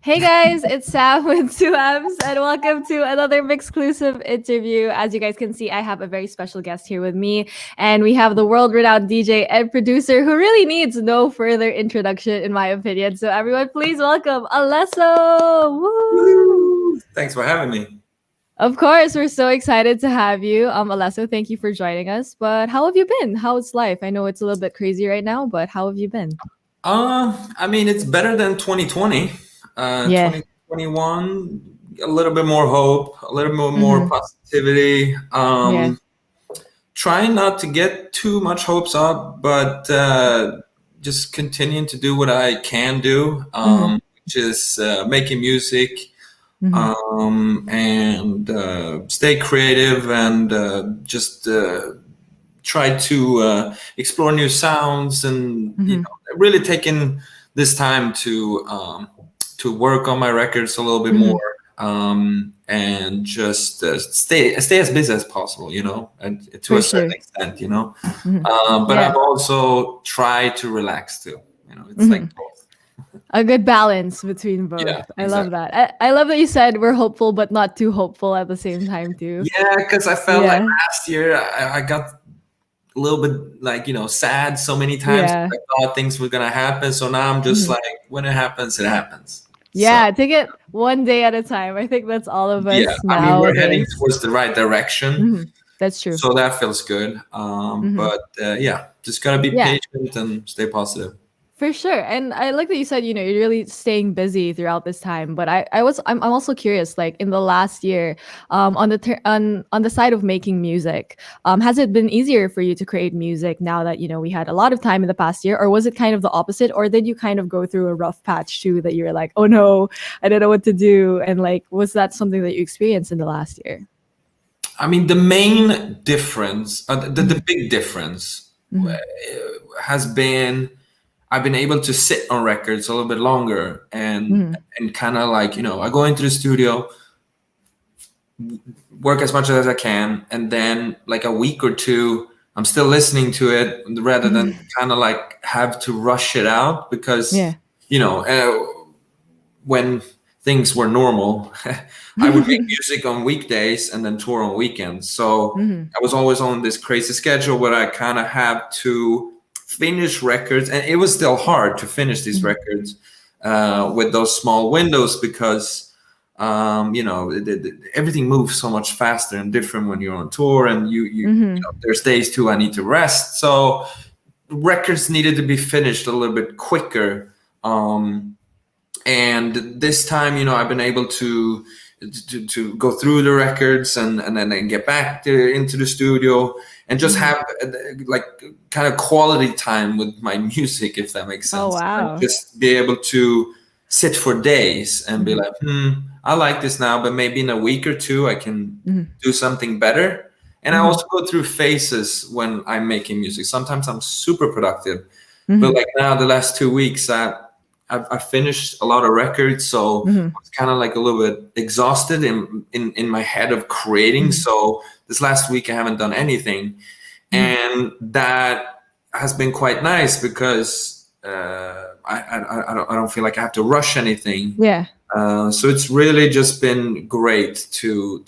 Hey guys, it's Sam with 2Ms and welcome to another MYXclusive interview. As you guys can see, I have a very special guest here with me, and we have the world-renowned DJ and producer who really needs no further introduction, in my opinion. So everyone, please welcome Alesso! Woo! Woo! Thanks for having me. Of course, we're so excited to have you. Alesso, thank you for joining us. But how have you been? How's life? I know it's a little bit crazy right now, but how have you been? It's better than 2020. Yeah. 2021, a little bit more hope, a little bit more Mm-hmm. positivity. Yeah. Trying not to get too much hopes up, but just continuing to do what I can do, Mm-hmm. which is making music, Mm-hmm. and stay creative and just try to explore new sounds and Mm-hmm. really taking this time to work on my records a little bit Mm-hmm. more, and just stay as busy as possible, and to For a certain sure. extent, Mm-hmm. but Yeah. I've also tried to relax too. It's like Mm-hmm. both. A good balance between both. Yeah, I love exactly. that. I love that you said we're hopeful, but not too hopeful at the same time, too. Yeah, because I felt like Yeah. last year I got a little bit like sad so many times. Yeah. I thought things were gonna happen, so now I'm just Mhm. like, when it happens, it happens. So Yeah. Take it one day at a time. I think that's all of yeah, us I mean, we're heading nowadays. towards the right direction, Mhm. That's true. so that feels good. Mhm. But yeah, just gotta be Yeah. patient and stay positive. For sure. And I like that you said, you're really staying busy throughout this time. But I'm also curious, like in the last year, on the side of making music, has it been easier for you to create music now that, we had a lot of time in the past year, or was it kind of the opposite? Or did you kind of go through a rough patch too that you were like, oh no, I don't know what to do? And like, was that something that you experienced in the last year? I mean, the main difference, the Hmm. big difference, Hmm. has been I've been able to sit on records a little bit longer Hmm. and kind of like I go into the studio, work as much as I can, and then like a week or two, I'm still listening to it rather than Hmm. kind of like have to rush it out because Yeah. you know when things were normal, I would make music on weekdays and then tour on weekends. So Hmm. I was always on this crazy schedule where I kind of had to finish records, and it was still hard to finish these Hmm. records with those small windows because everything moves so much faster and different when you're on tour, and Hmm. there's days too I need to rest. So records needed to be finished a little bit quicker. And this time, I've been able to go through the records and then get back into the studio and just Hmm. have like kind of quality time with my music, if that makes Oh, sense. Like wow. just be able to sit for days and be Hmm. like, I like this now, but maybe in a week or two I can Hmm. do something better. And I Hmm. also go through phases when I'm making music. Sometimes I'm super productive, but Hmm. like now, the last 2 weeks, I've finished a lot of records, so Hmm. I was kind of like a little bit exhausted in my head of creating. Mhm, So this last week I haven't done anything, mhm. and that has been quite nice because I don't feel like I have to rush anything. Yeah. So it's really just been great to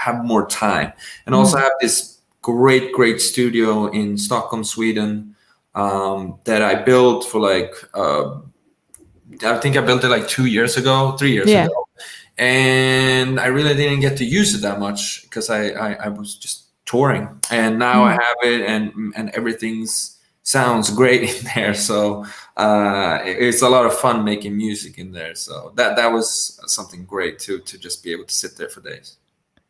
have more time, and also Mhm, have this great studio in Stockholm, Sweden, that I built for like I think I built it like 2 years ago, 3 years yeah. ago, and I really didn't get to use it that much because I was just touring, and now I Mhm. have it, and everything's sounds great in there. So it's a lot of fun making music in there. So that was something great to just be able to sit there for days.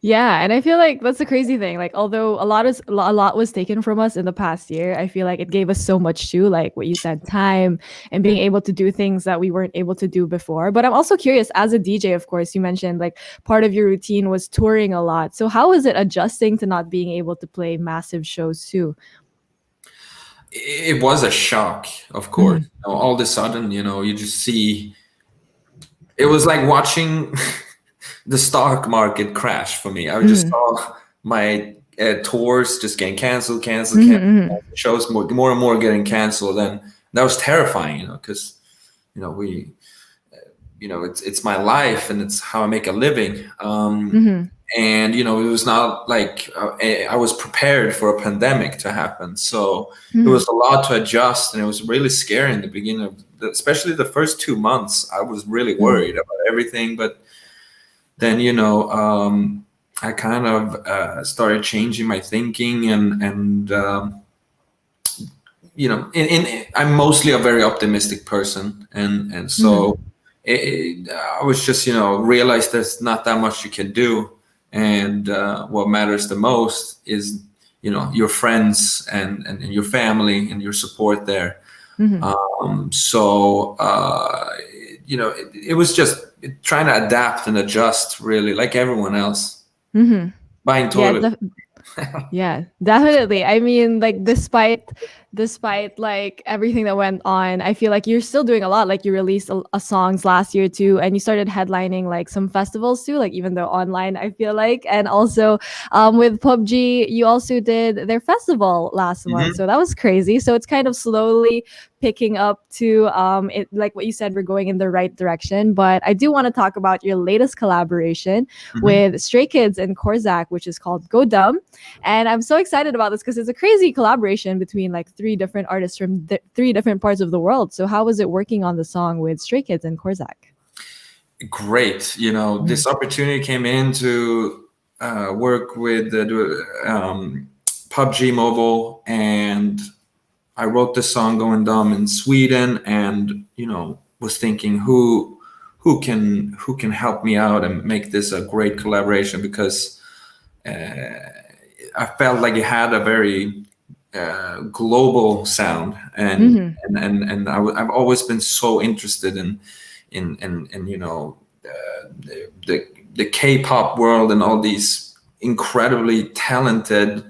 Yeah, and I feel like that's the crazy thing. Like, although a lot was taken from us in the past year, I feel like it gave us so much too. Like what you said, time and being able to do things that we weren't able to do before. But I'm also curious, as a DJ, of course, you mentioned like part of your routine was touring a lot. So how is it adjusting to not being able to play massive shows too? It was a shock, of course. Mhm. All of a sudden, you just see. It was like watching the stock market crash for me. I just Mhm. saw my tours just getting Mhm. canceled, Mhm. shows more and more getting canceled, and that was terrifying, because we it's my life and it's how I make a living. Mm-hmm. And it was not like I was prepared for a pandemic to happen, so it Mm-hmm. was a lot to adjust, and it was really scary in the beginning especially the first 2 months. I was really Mm-hmm. worried about everything, but then I kind of started changing my thinking, and I'm mostly a very optimistic person, and Mm-hmm. so I was just realized there's not that much you can do, and what matters the most is your friends and your family and your support there. Mm-hmm. So it was just trying to adapt and adjust, really, like everyone else. Mm-hmm. Buying Yeah, toilet. yeah, definitely. I mean, like despite like everything that went on, I feel like you're still doing a lot. Like you released a songs last year too, and you started headlining like some festivals too. Like even though online, I feel like, and also with PUBG, you also did their festival last month, Hmm. so that was crazy. So it's kind of slowly picking up to it, like what you said, we're going in the right direction. But I do want to talk about your latest collaboration Hmm. with Stray Kids and Corsak, which is called Go Dumb. And I'm so excited about this because it's a crazy collaboration between like three different artists from three different parts of the world. So how was it working on the song with Stray Kids and Corsak? Great. This opportunity came in to work with the PUBG Mobile, and I wrote the song "Going Dumb" in Sweden, and was thinking who can help me out and make this a great collaboration, because I felt like it had a very global sound, Mm-hmm. and I've always been so interested in the K-pop world and all these incredibly talented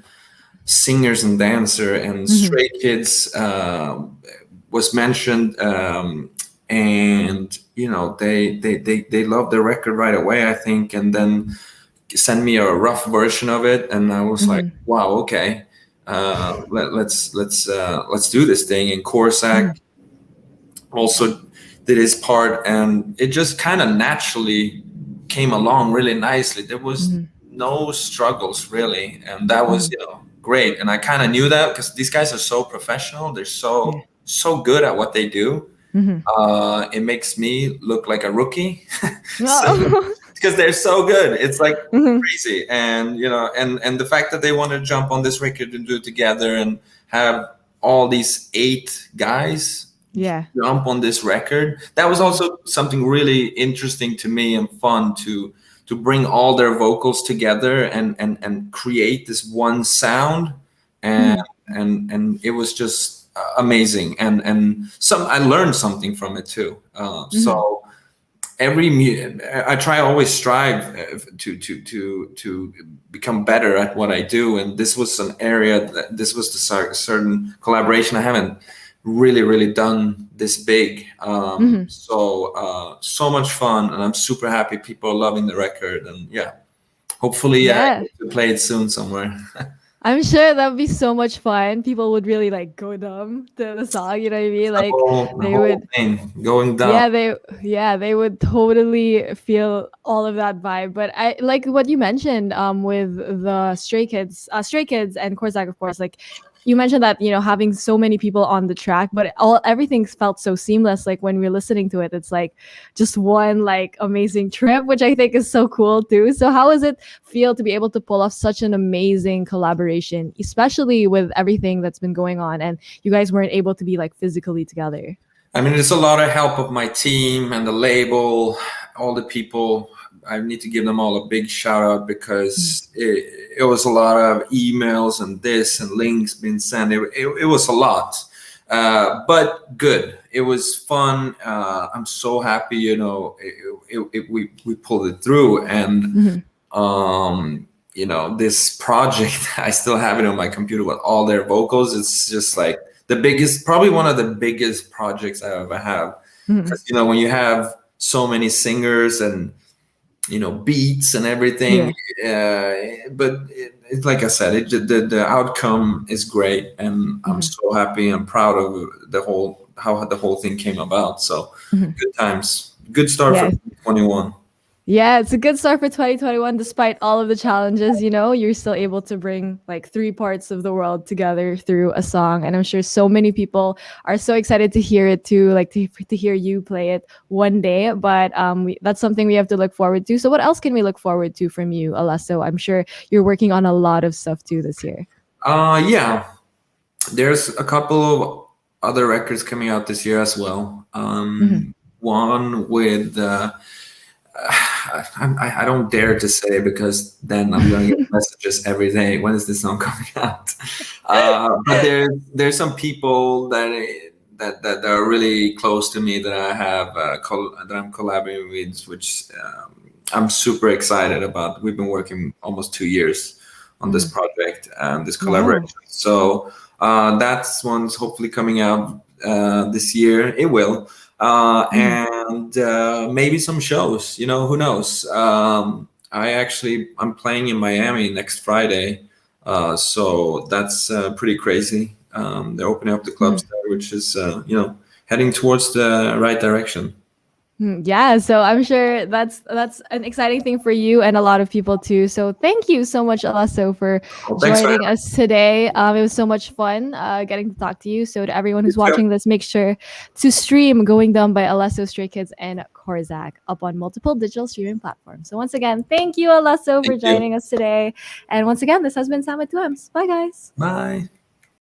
singers and dancer, and Mm-hmm. Stray Kids was mentioned, and they loved the record right away, I think, and then send me a rough version of it, and I was like, Mm-hmm. wow, okay, let's do this thing. And Corsac Mm-hmm. also did his part, and it just kind of naturally came along really nicely. There was Mm-hmm. no struggles really, and that was Mm-hmm. great. And I kind of knew that because these guys are so professional. They're Yeah. so good at what they do. Mm-hmm. It makes me look like a rookie. So Oh. because they're so good, it's like Mm-hmm. crazy. And and the fact that they want to jump on this record and do it together, and have all these 8 guys Yeah. jump on this record, that was Mm-hmm. also something really interesting to me and fun, to bring all their vocals together and create this one sound. and Mm-hmm. and it was just amazing, and some I learned something from it too. Mm-hmm. So I try always strive to become better at what I do, and this was an area that this was the certain collaboration I haven't really done this big. Mm-hmm. So much fun, and I'm super happy people are loving the record, and yeah, hopefully I Yeah. get to play it soon somewhere. I'm sure that would be so much fun. People would really like go dumb to the song, you know what I mean? the Like whole the they whole would thing going down. yeah, they would totally feel all of that vibe. But I like what you mentioned with the Stray Kids and Corsac, of course. Like you mentioned that, having so many people on the track, but everything felt so seamless. Like when we're listening to it, it's like just one like amazing trip, which I think is so cool too. So how does it feel to be able to pull off such an amazing collaboration, especially with everything that's been going on and you guys weren't able to be like physically together? I mean, it's a lot of help of my team and the label, all the people. I need to give them all a big shout out, because it was a lot of emails and this and links being sent. It was a lot, but good. It was fun. I'm so happy. We pulled it through, and Mm-hmm. this project, I still have it on my computer with all their vocals. It's just like the biggest, probably one of the biggest projects I ever have. Mm-hmm. Because when you have so many singers and beats and everything, Yeah. but it's like I said, the outcome is great, and I'm Mm-hmm. so happy and proud of how the whole thing came about. So Mm-hmm. good times. good start for Yeah. 2021. Yeah, it's a good start for 2021 despite all of the challenges, you're still able to bring like three parts of the world together through a song, and I'm sure so many people are so excited to hear it too, like to hear you play it one day, but that's something we have to look forward to. So what else can we look forward to from you, Alesso? I'm sure you're working on a lot of stuff too this year. Yeah, there's a couple of other records coming out this year as well. Mhm. One with I don't dare to say because then I'm gonna get messages every day. When is this song coming out? But there's some people that are really close to me that I have that I'm collaborating with, which I'm super excited about. We've been working almost 2 years on this Mhm. project and this Wow. collaboration. So that's one's hopefully coming out this year. It will. Mhm. And maybe some shows. Who knows? I'm playing in Miami next Friday, so that's pretty crazy. They're opening up the clubs Mhm. there, which is heading towards the right direction. Yeah, so I'm sure that's an exciting thing for you and a lot of people too. So thank you so much, Alasso, for Well, thanks for joining having us today. It was so much fun getting to talk to you. So to everyone me. who's watching this, make sure to stream "Going Dumb" by Alesso, Stray Kids, and Corsak up on multiple digital streaming platforms. So once again, thank you, Alasso, for Thank you. joining us today. And once again, this has been Sam at 2Ms. Bye, guys. Bye.